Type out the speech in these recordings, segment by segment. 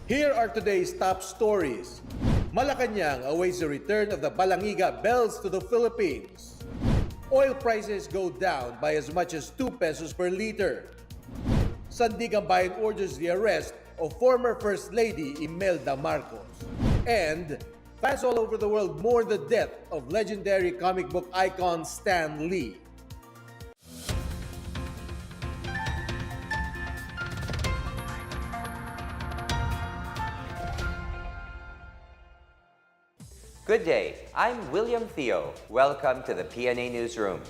Here are today's top stories. Malacanang awaits the return of the Balangiga Bells to the Philippines. Oil prices go down by as much as 2 pesos per liter. Sandiganbayan orders the arrest of former First Lady Imelda Marcos. And fans all over the world mourn the death of legendary comic book icon Stan Lee. Good day, I'm William Theo. Welcome to the PNA Newsroom.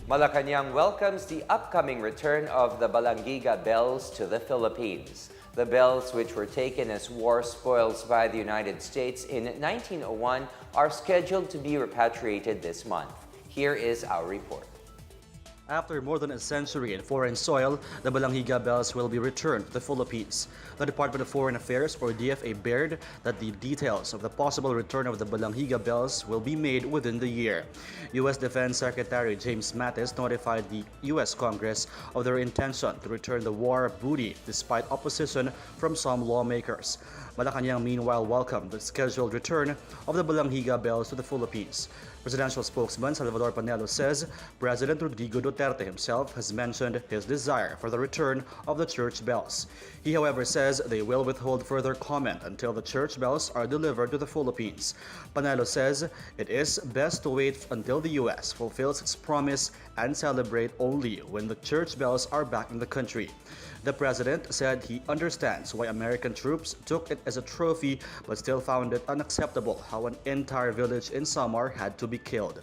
Malacanang welcomes the upcoming return of the Balangiga Bells to the Philippines. The bells, which were taken as war spoils by the United States in 1901, are scheduled to be repatriated this month. Here is our report. After more than a century in foreign soil, the Balangiga Bells will be returned to the Philippines. The Department of Foreign Affairs, or DFA, bared that the details of the possible return of the Balangiga Bells will be made within the year. U.S. Defense Secretary James Mattis notified the U.S. Congress of their intention to return the war booty despite opposition from some lawmakers. Malacanang meanwhile welcomed the scheduled return of the Balangiga Bells to the Philippines. Presidential spokesman Salvador Panelo says President Rodrigo Duterte himself has mentioned his desire for the return of the church bells. He, however, says they will withhold further comment until the church bells are delivered to the Philippines. Panelo says it is best to wait until the U.S. fulfills its promise and celebrate only when the church bells are back in the country. The president said he understands why American troops took it as a trophy but still found it unacceptable how an entire village in Samar had to be killed.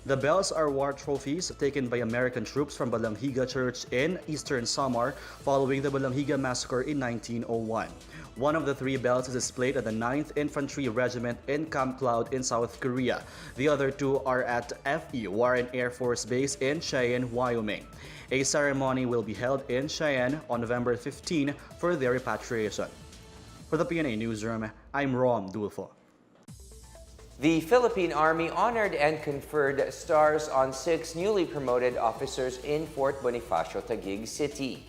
The bells are war trophies taken by American troops from Balangiga Church in eastern Samar following the Balangiga massacre in 1901. One of the 3 bells is displayed at the 9th Infantry Regiment in Camp Cloud in South Korea. The other 2 are at FE Warren Air Force Base in Cheyenne, Wyoming. A ceremony will be held in Cheyenne on November 15 for their repatriation. For the PNA Newsroom, I'm Rom Dulfo. The Philippine Army honored and conferred stars on 6 newly promoted officers in Fort Bonifacio, Taguig City.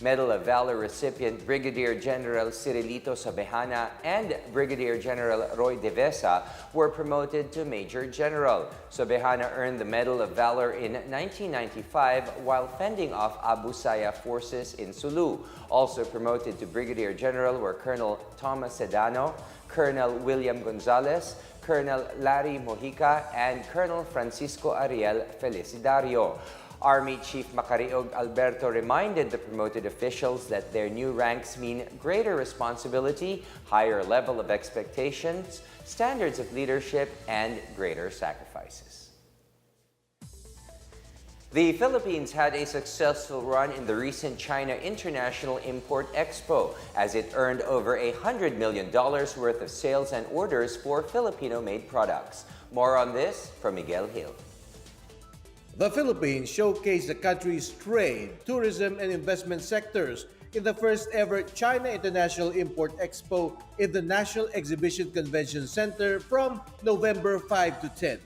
Medal of Valor recipient Brigadier General Cirilito Sabehana and Brigadier General Roy Devesa were promoted to Major General. Sabehana earned the Medal of Valor in 1995 while fending off Abu Sayyaf forces in Sulu. Also promoted to Brigadier General were Colonel Thomas Sedano, Colonel William Gonzalez, Colonel Larry Mojica, and Colonel Francisco Ariel Felicidario. Army Chief Macariog Alberto reminded the promoted officials that their new ranks mean greater responsibility, higher level of expectations, standards of leadership, and greater sacrifices. The Philippines had a successful run in the recent China International Import Expo as it earned over $100 million worth of sales and orders for Filipino-made products. More on this from Miguel Hill. The Philippines showcased the country's trade, tourism, and investment sectors in the first ever China International Import Expo in the National Exhibition Convention Center from November 5 to 10.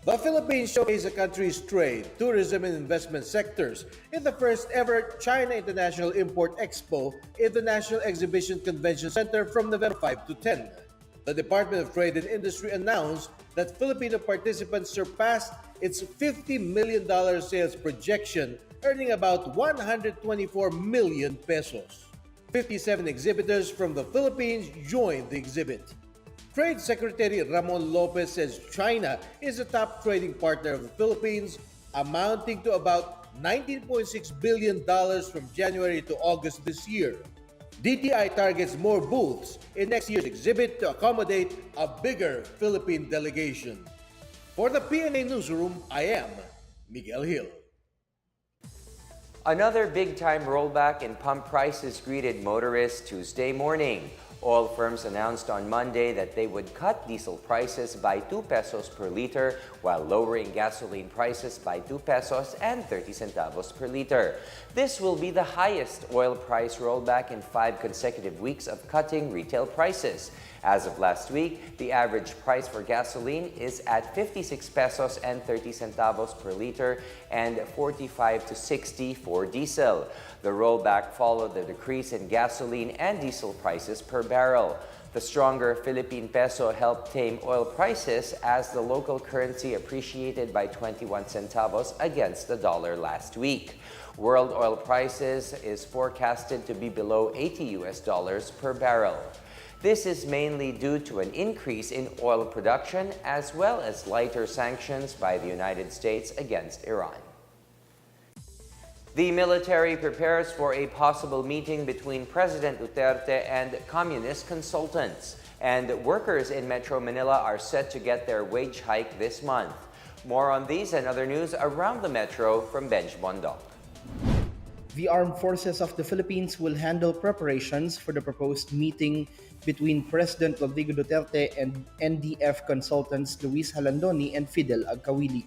The Philippines showcased the country's trade, tourism, and investment sectors in the first ever China International Import Expo in the National Exhibition Convention Center from November 5 to 10. The Department of Trade and Industry announced that Filipino participants surpassed its $50 million sales projection, earning about 124 million pesos. 57 exhibitors from the Philippines joined the exhibit. Trade Secretary Ramon Lopez says China is the top trading partner of the Philippines, amounting to about $19.6 billion from January to August this year. DTI targets more booths in next year's exhibit to accommodate a bigger Philippine delegation. For the PNA Newsroom, I am Miguel Hill. Another big-time rollback in pump prices greeted motorists Tuesday morning. Oil firms announced on Monday that they would cut diesel prices by 2 pesos per liter while lowering gasoline prices by 2 pesos and 30 centavos per liter. This will be the highest oil price rollback in 5 consecutive weeks of cutting retail prices. As of last week, the average price for gasoline is at 56 pesos and 30 centavos per liter and 45 to 60 for diesel. The rollback followed the decrease in gasoline and diesel prices per barrel. The stronger Philippine peso helped tame oil prices as the local currency appreciated by 21 centavos against the dollar last week. World oil prices is forecasted to be below $80 per barrel. This is mainly due to an increase in oil production as well as lighter sanctions by the United States against Iran. The military prepares for a possible meeting between President Duterte and communist consultants. And workers in Metro Manila are set to get their wage hike this month. More on these and other news around the Metro from Benj Bondok. The Armed Forces of the Philippines will handle preparations for the proposed meeting between President Rodrigo Duterte and NDF consultants Luis Halandoni and Fidel Agkawili.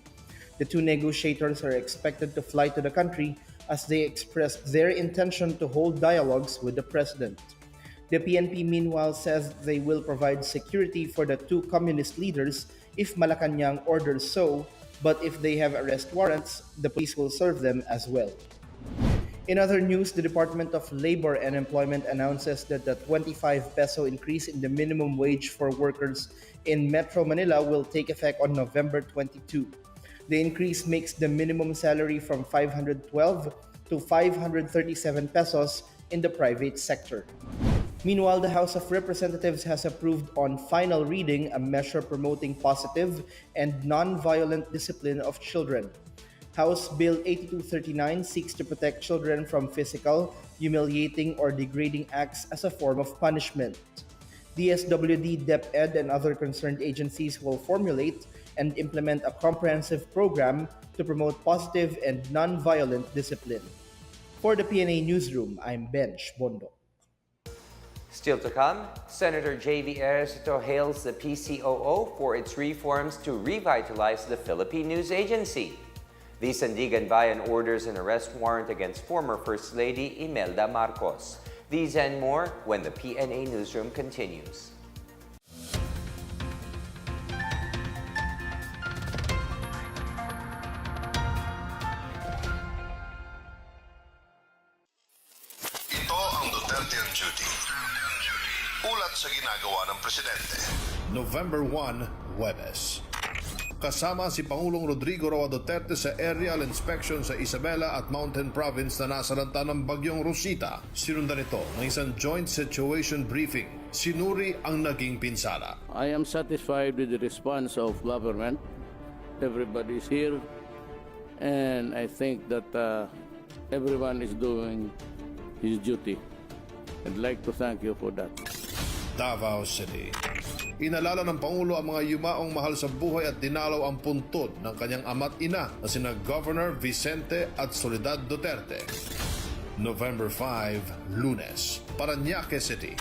The two negotiators are expected to fly to the country as they expressed their intention to hold dialogues with the president. The PNP meanwhile says they will provide security for the two communist leaders if Malacanang orders so, but if they have arrest warrants, the police will serve them as well. In other news, the Department of Labor and Employment announces that the 25 peso increase in the minimum wage for workers in Metro Manila will take effect on November 22. The increase makes the minimum salary from 512 to 537 pesos in the private sector. Meanwhile, the House of Representatives has approved on final reading a measure promoting positive and non-violent discipline of children. House Bill 8239 seeks to protect children from physical, humiliating, or degrading acts as a form of punishment. DSWD, DepEd, and other concerned agencies will formulate and implement a comprehensive program to promote positive and non-violent discipline. For the PNA Newsroom, I'm Benj Bondok. Still to come, Senator J.V. Ejercito hails the PCOO for its reforms to revitalize the Philippine News Agency. The Sandiganbayan orders an arrest warrant against former First Lady Imelda Marcos. These and more when the PNA Newsroom continues. Ito ang Duterte on Duty. Ulat sa ginagawa ng Presidente. November 1, Huwebes. Kasama si Pangulong Rodrigo Roa Duterte sa aerial inspection sa Isabela at Mountain Province na nasalanta ng bagyong Rosita. Sinundan ito ng isang joint situation briefing. Sinuri ang naging pinsala. I am satisfied with the response of government. Everybody is here, and I think that everyone is doing his duty. I'd like to thank you for that. Davao City. Inalala ng Pangulo ang mga yumaong mahal sa buhay at dinalaw ang puntod ng kanyang ama't ina na sina Governor Vicente at Soledad Duterte. November 5, Lunes, Parañaque City.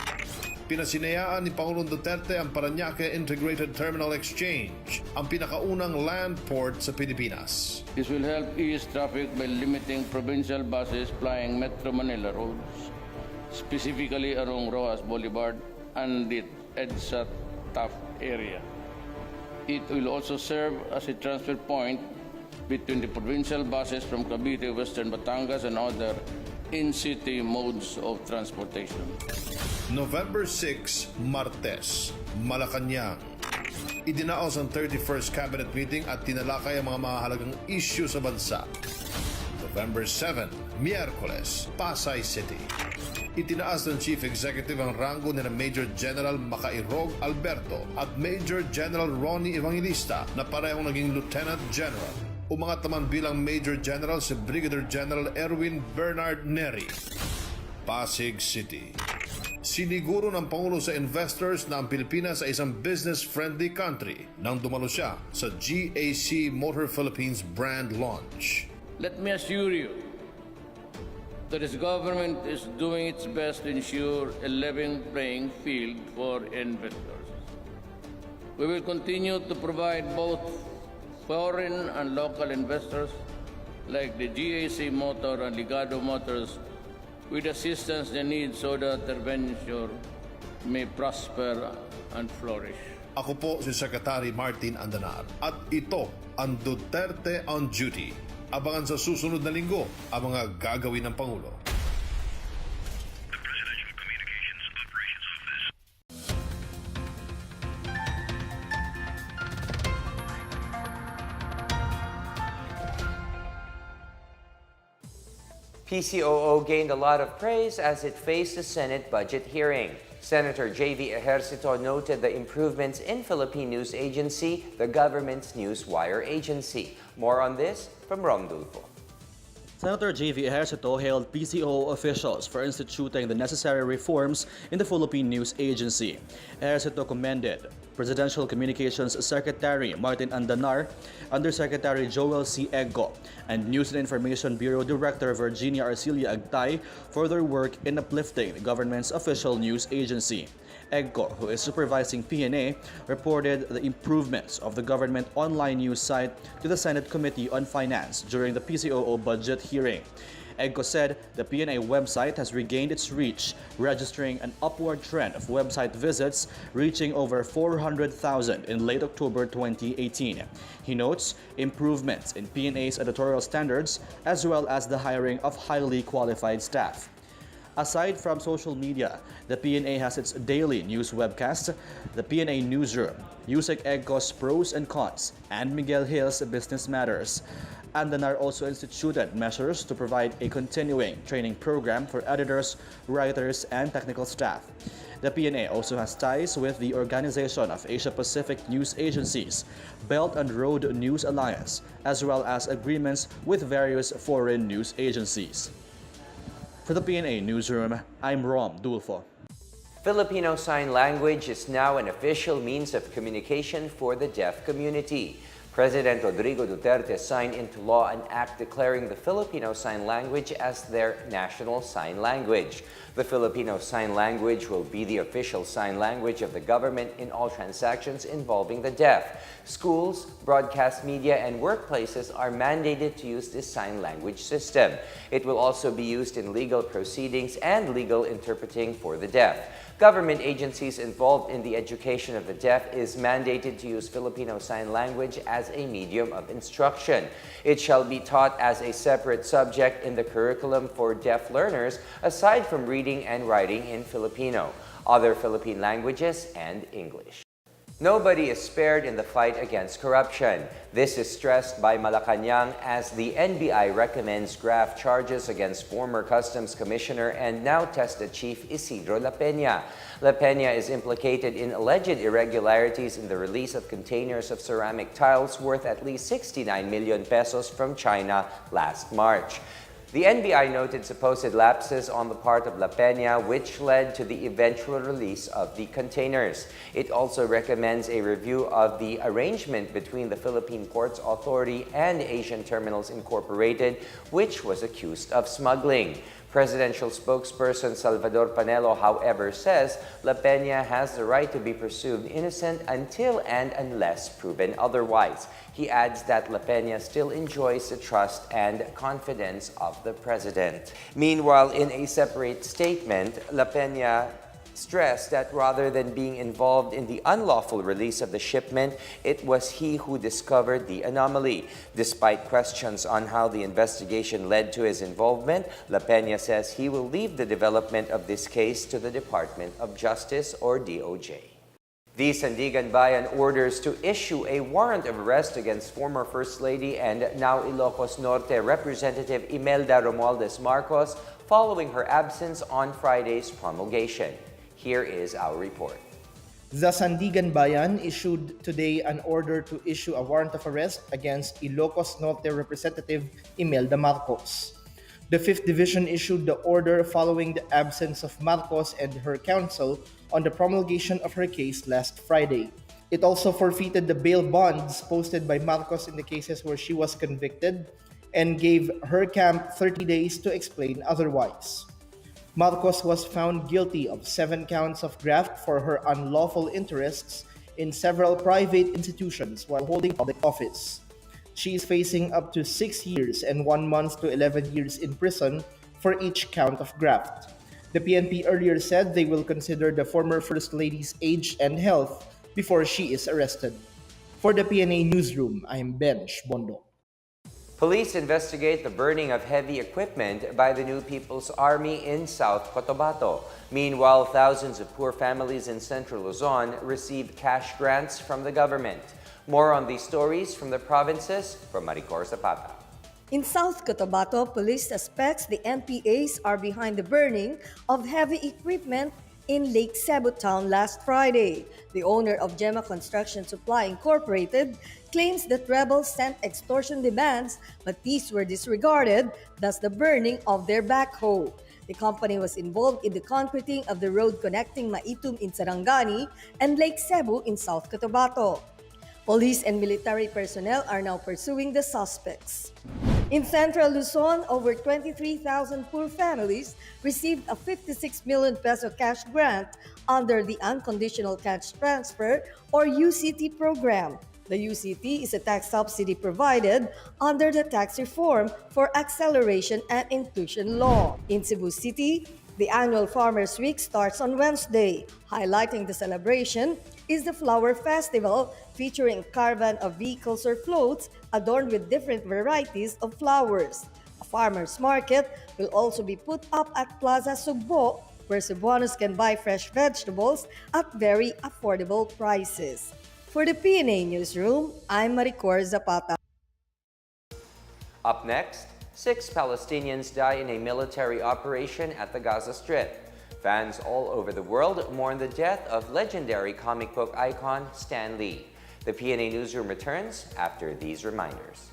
Pinasinayaan ni Pangulong Duterte ang Parañaque Integrated Terminal Exchange, ang pinakaunang land port sa Pilipinas. This will help ease traffic by limiting provincial buses flying Metro Manila roads, specifically along Rojas Boulevard and the EDSA Taft area. It will also serve as a transfer point between the provincial buses from Cavite, Western Batangas, and other in-city modes of transportation. November 6, Martes, Malacanang. Idinaos ang 31st Cabinet Meeting at tinalakay ang mga mahalagang issue sa bansa. November 7, Miyerkules, Pasay City. Itinaas ng Chief Executive ang rango nila Major General Macairog Alberto at Major General Ronnie Evangelista na parehong naging Lieutenant General. Umangat naman bilang Major General si Brigadier General Erwin Bernard Neri. Pasig City. Siniguro ng Pangulo sa investors na ang Pilipinas ay isang business-friendly country nang dumalo siya sa GAC Motor Philippines brand launch. Let me assure you that this government is doing its best to ensure a level playing field for investors. We will continue to provide both foreign and local investors like the GAC Motor and Ligado Motors with assistance they need so that their venture may prosper and flourish. Ako po si Secretary Martin Andanar at ito ang Duterte on Duty. Abangan sa susunod na linggo ang mga gagawin ng Pangulo. PCOO gained a lot of praise as it faced the Senate budget hearing. Senator J.V. Ejercito noted the improvements in Philippine News Agency, the government's news wire agency. More on this from Rom Dulfo. Senator J.V. Ejercito hailed PCOO officials for instituting the necessary reforms in the Philippine News Agency. Ejercito commended Presidential Communications Secretary Martin Andanar, Undersecretary Joel C. Eggo, and News and Information Bureau Director Virginia Arcilia Agtay for their work in uplifting the government's official news agency. Eggo, who is supervising PNA, reported the improvements of the government online news site to the Senate Committee on Finance during the PCOO budget hearing. Eggo said the PNA website has regained its reach, registering an upward trend of website visits, reaching over 400,000 in late October 2018. He notes improvements in PNA's editorial standards, as well as the hiring of highly qualified staff. Aside from social media, the PNA has its daily news webcast, the PNA Newsroom, Yusek Eggo's Pros and Cons, and Miguel Hill's Business Matters. Andanar also instituted measures to provide a continuing training program for editors, writers, and technical staff. The PNA also has ties with the Organization of Asia-Pacific News Agencies, Belt and Road News Alliance, as well as agreements with various foreign news agencies. For the PNA Newsroom, I'm Rom Dulfo. Filipino Sign Language is now an official means of communication for the deaf community. President Rodrigo Duterte signed into law an act declaring the Filipino Sign Language as their national sign language. The Filipino Sign Language will be the official sign language of the government in all transactions involving the deaf. Schools, broadcast media, and workplaces are mandated to use this sign language system. It will also be used in legal proceedings and legal interpreting for the deaf. Government agencies involved in the education of the deaf is mandated to use Filipino Sign Language as a medium of instruction. It shall be taught as a separate subject in the curriculum for deaf learners, aside from reading and writing in Filipino, other Philippine languages, and English. Nobody is spared in the fight against corruption. This is stressed by Malacanang as the NBI recommends graft charges against former Customs Commissioner and now tested Chief Isidro La Peña. La Peña is implicated in alleged irregularities in the release of containers of ceramic tiles worth at least 69 million pesos from China last March. The NBI noted supposed lapses on the part of La Peña, which led to the eventual release of the containers. It also recommends a review of the arrangement between the Philippine Ports Authority and Asian Terminals Incorporated, which was accused of smuggling. Presidential spokesperson Salvador Panelo, however, says La Peña has the right to be presumed innocent until and unless proven otherwise. He adds that La Peña still enjoys the trust and confidence of the president. Meanwhile, in a separate statement, La Peña stressed that rather than being involved in the unlawful release of the shipment, it was he who discovered the anomaly. Despite questions on how the investigation led to his involvement, La Peña says he will leave the development of this case to the Department of Justice or DOJ. The Sandiganbayan orders to issue a warrant of arrest against former First Lady and now Ilocos Norte Representative Imelda Marcos following her absence on Friday's promulgation. Here is our report. The Sandiganbayan issued today an order to issue a warrant of arrest against Ilocos Norte Representative Imelda Marcos. The 5th Division issued the order following the absence of Marcos and her counsel on the promulgation of her case last Friday. It also forfeited the bail bonds posted by Marcos in the cases where she was convicted and gave her camp 30 days to explain otherwise. Marcos was found guilty of 7 counts of graft for her unlawful interests in several private institutions while holding public office. She is facing up to 6 years and 1 month to 11 years in prison for each count of graft. The PNP earlier said they will consider the former First Lady's age and health before she is arrested. For the PNA Newsroom, I'm Benj Bondo. Police investigate the burning of heavy equipment by the New People's Army in South Cotabato. Meanwhile, thousands of poor families in Central Luzon receive cash grants from the government. More on these stories from the provinces from Maricor Zapata. In South Cotabato, police suspects the NPAs are behind the burning of heavy equipment in Lake Cebu town last Friday. The owner of Gemma Construction Supply Incorporated claims that rebels sent extortion demands, but these were disregarded, thus the burning of their backhoe. The company was involved in the concreting of the road connecting Maitum in Sarangani and Lake Cebu in South Cotabato. Police and military personnel are now pursuing the suspects. In Central Luzon, over 23,000 poor families received a 56 million peso cash grant under the Unconditional Cash Transfer or UCT program. The UCT is a tax subsidy provided under the Tax Reform for Acceleration and Inclusion Law. In Cebu City, the annual Farmers Week starts on Wednesday. Highlighting the celebration is the Flower Festival, featuring a caravan of vehicles or floats adorned with different varieties of flowers. A farmers market will also be put up at Plaza Sugbo, where Cebuanos can buy fresh vegetables at very affordable prices. For the PNA Newsroom, I'm Maricor Zapata. Up next, 6 Palestinians die in a military operation at the Gaza Strip. Fans all over the world mourn the death of legendary comic book icon Stan Lee. The PNA Newsroom returns after these reminders.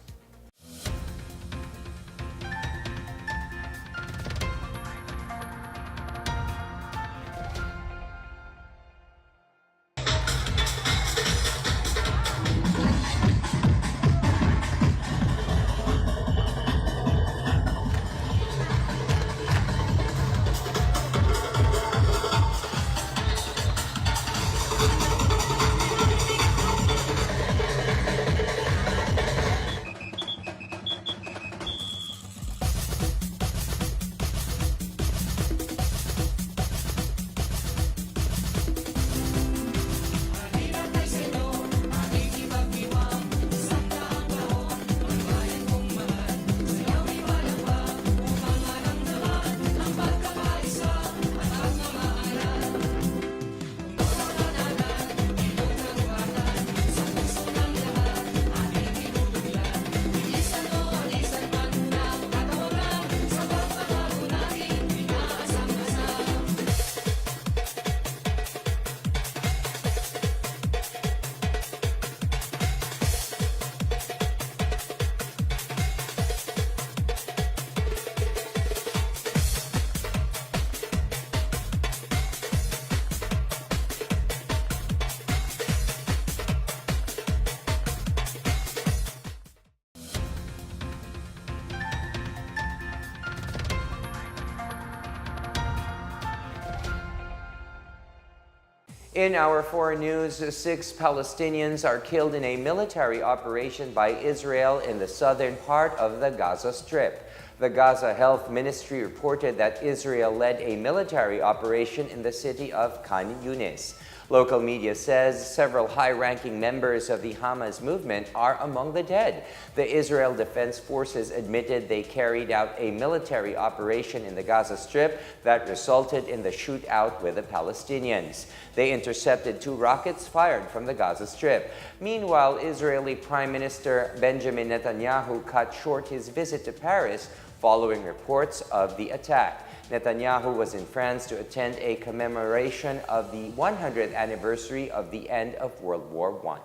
In our foreign news, 6 Palestinians are killed in a military operation by Israel in the southern part of the Gaza Strip. The Gaza Health Ministry reported that Israel led a military operation in the city of Khan Yunis. Local media says several high-ranking members of the Hamas movement are among the dead. The Israel Defense Forces admitted they carried out a military operation in the Gaza Strip that resulted in the shootout with the Palestinians. They intercepted 2 rockets fired from the Gaza Strip. Meanwhile, Israeli Prime Minister Benjamin Netanyahu cut short his visit to Paris following reports of the attack. Netanyahu was in France to attend a commemoration of the 100th anniversary of the end of World War I.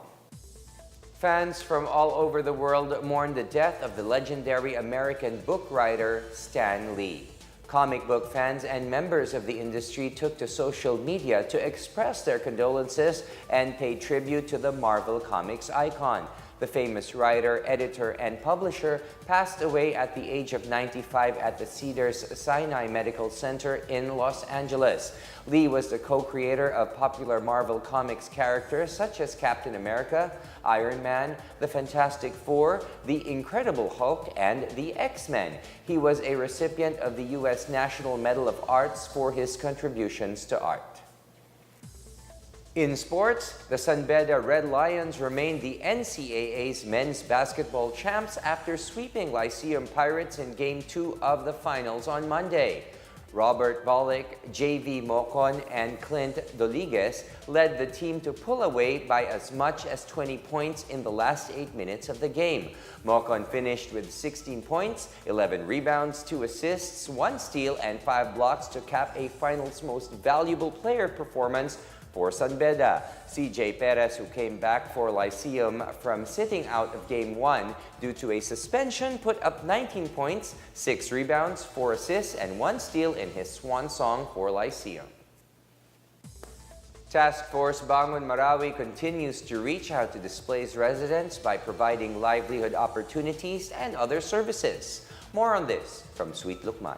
Fans from all over the world mourn the death of the legendary American book writer Stan Lee. Comic book fans and members of the industry took to social media to express their condolences and pay tribute to the Marvel Comics icon. The famous writer, editor, and publisher passed away at the age of 95 at the Cedars-Sinai Medical Center in Los Angeles. Lee was the co-creator of popular Marvel Comics characters such as Captain America, Iron Man, the Fantastic Four, the Incredible Hulk, and the X-Men. He was a recipient of the U.S. National Medal of Arts for his contributions to art. In sports, the Sanbeda Red Lions remained the NCAA's men's basketball champs after sweeping Lyceum Pirates in Game 2 of the finals on Monday. Robert Bolick, J.V. Mocon, and Clint Doliguez led the team to pull away by as much as 20 points in the last 8 minutes of the game. Mocon finished with 16 points, 11 rebounds, 2 assists, 1 steal, and 5 blocks to cap a finals most valuable player performance for Sanbeda. CJ Perez, who came back for Lyceum from sitting out of Game 1 due to a suspension, put up 19 points, 6 rebounds, 4 assists, and 1 steal in his swan song for Lyceum. Task Force Bangon Marawi continues to reach out to displaced residents by providing livelihood opportunities and other services. More on this from Sweet Lukman.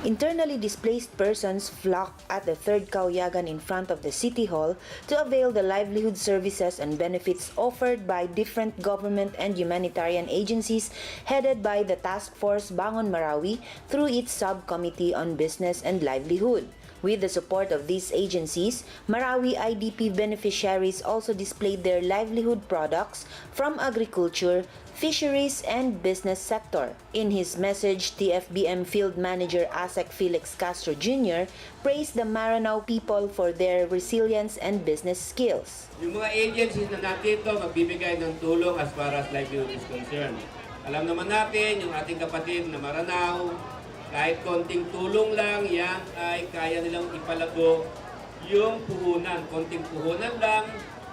Internally displaced persons flocked at the third kauyagan in front of the City Hall to avail the livelihood services and benefits offered by different government and humanitarian agencies headed by the Task Force Bangon Marawi through its Subcommittee on Business and Livelihood. With the support of these agencies, Marawi IDP beneficiaries also displayed their livelihood products from agriculture, fisheries, and business sector. In his message, TFBM Field Manager Asek Felix Castro Jr. praised the Maranao people for their resilience and business skills. Yung mga agencies na nandito magbibigay ng tulong as far as livelihood is concerned. Alam naman natin, yung ating kapatid na Maranao, kahit konting tulong lang, yan ay kaya nilang ipalago yung puhunan. Konting puhunan lang,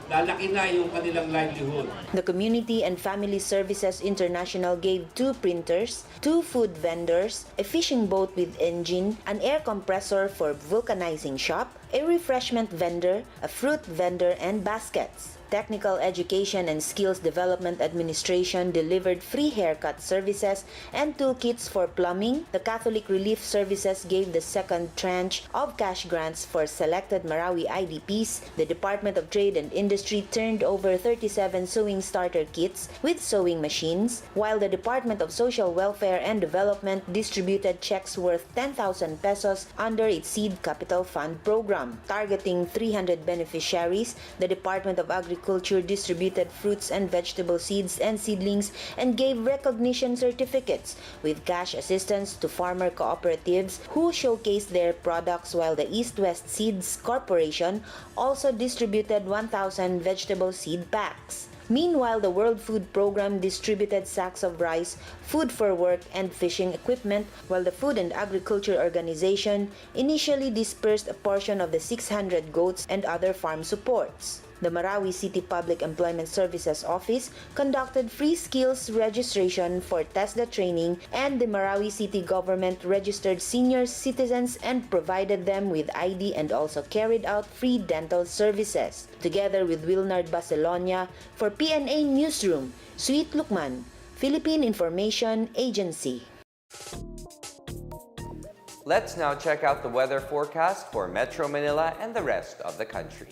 lalaki na yung kanilang livelihood. The Community and Family Services International gave 2 printers, 2 food vendors, a fishing boat with engine, an air compressor for vulcanizing shop, a refreshment vendor, a fruit vendor, and baskets. Technical Education and Skills Development Administration delivered free haircut services and toolkits for plumbing. The Catholic Relief Services gave the second tranche of cash grants for selected Marawi IDPs. The Department of Trade and Industry turned over 37 sewing starter kits with sewing machines, while the Department of Social Welfare and Development distributed checks worth 10,000 pesos under its Seed Capital Fund program. Targeting 300 beneficiaries, the Department of Agriculture distributed fruits and vegetable seeds and seedlings and gave recognition certificates with cash assistance to farmer cooperatives who showcased their products, while the East-West Seeds Corporation also distributed 1,000 vegetable seed packs. Meanwhile, the World Food Program distributed sacks of rice, food for work, and fishing equipment, while the Food and Agriculture Organization initially dispersed a portion of the 600 goats and other farm supports. The Marawi City Public Employment Services Office conducted free skills registration for TESDA training, and the Marawi City Government registered senior citizens and provided them with ID and also carried out free dental services. Together with Wilnard Barcelona for PNA Newsroom, Sweet Lukman, Philippine Information Agency. Let's now check out the weather forecast for Metro Manila and the rest of the country.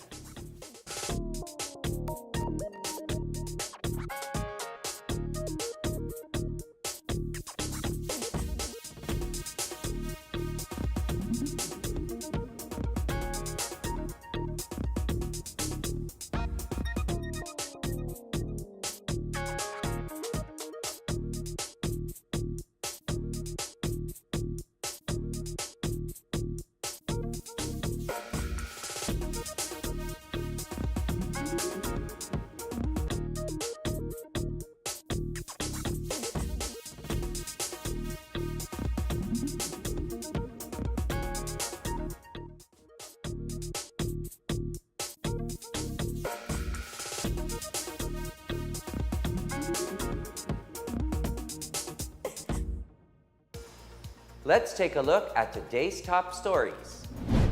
Let's take a look at today's top stories.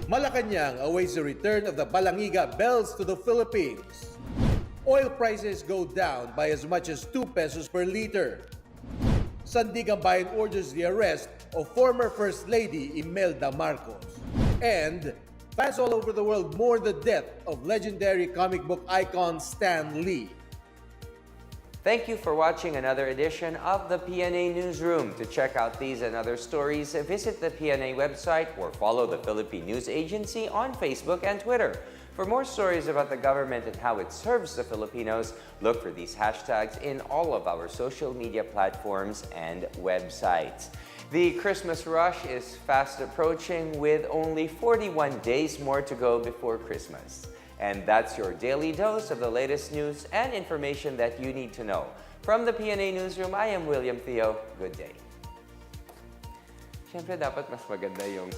Malacanang awaits the return of the Balangiga Bells to the Philippines. Oil prices go down by as much as 2 pesos per liter. Sandiganbayan orders the arrest of former First Lady Imelda Marcos. And fans all over the world mourn the death of legendary comic book icon Stan Lee. Thank you for watching another edition of the PNA Newsroom. To check out these and other stories, visit the PNA website or follow the Philippine News Agency on Facebook and Twitter. For more stories about the government and how it serves the Filipinos, look for these hashtags in all of our social media platforms and websites. The Christmas rush is fast approaching with only 41 days more to go before Christmas. And that's your daily dose of the latest news and information that you need to know. From the PNA Newsroom, I am William Theo. Good day. Siyempre, dapat mas maganda yung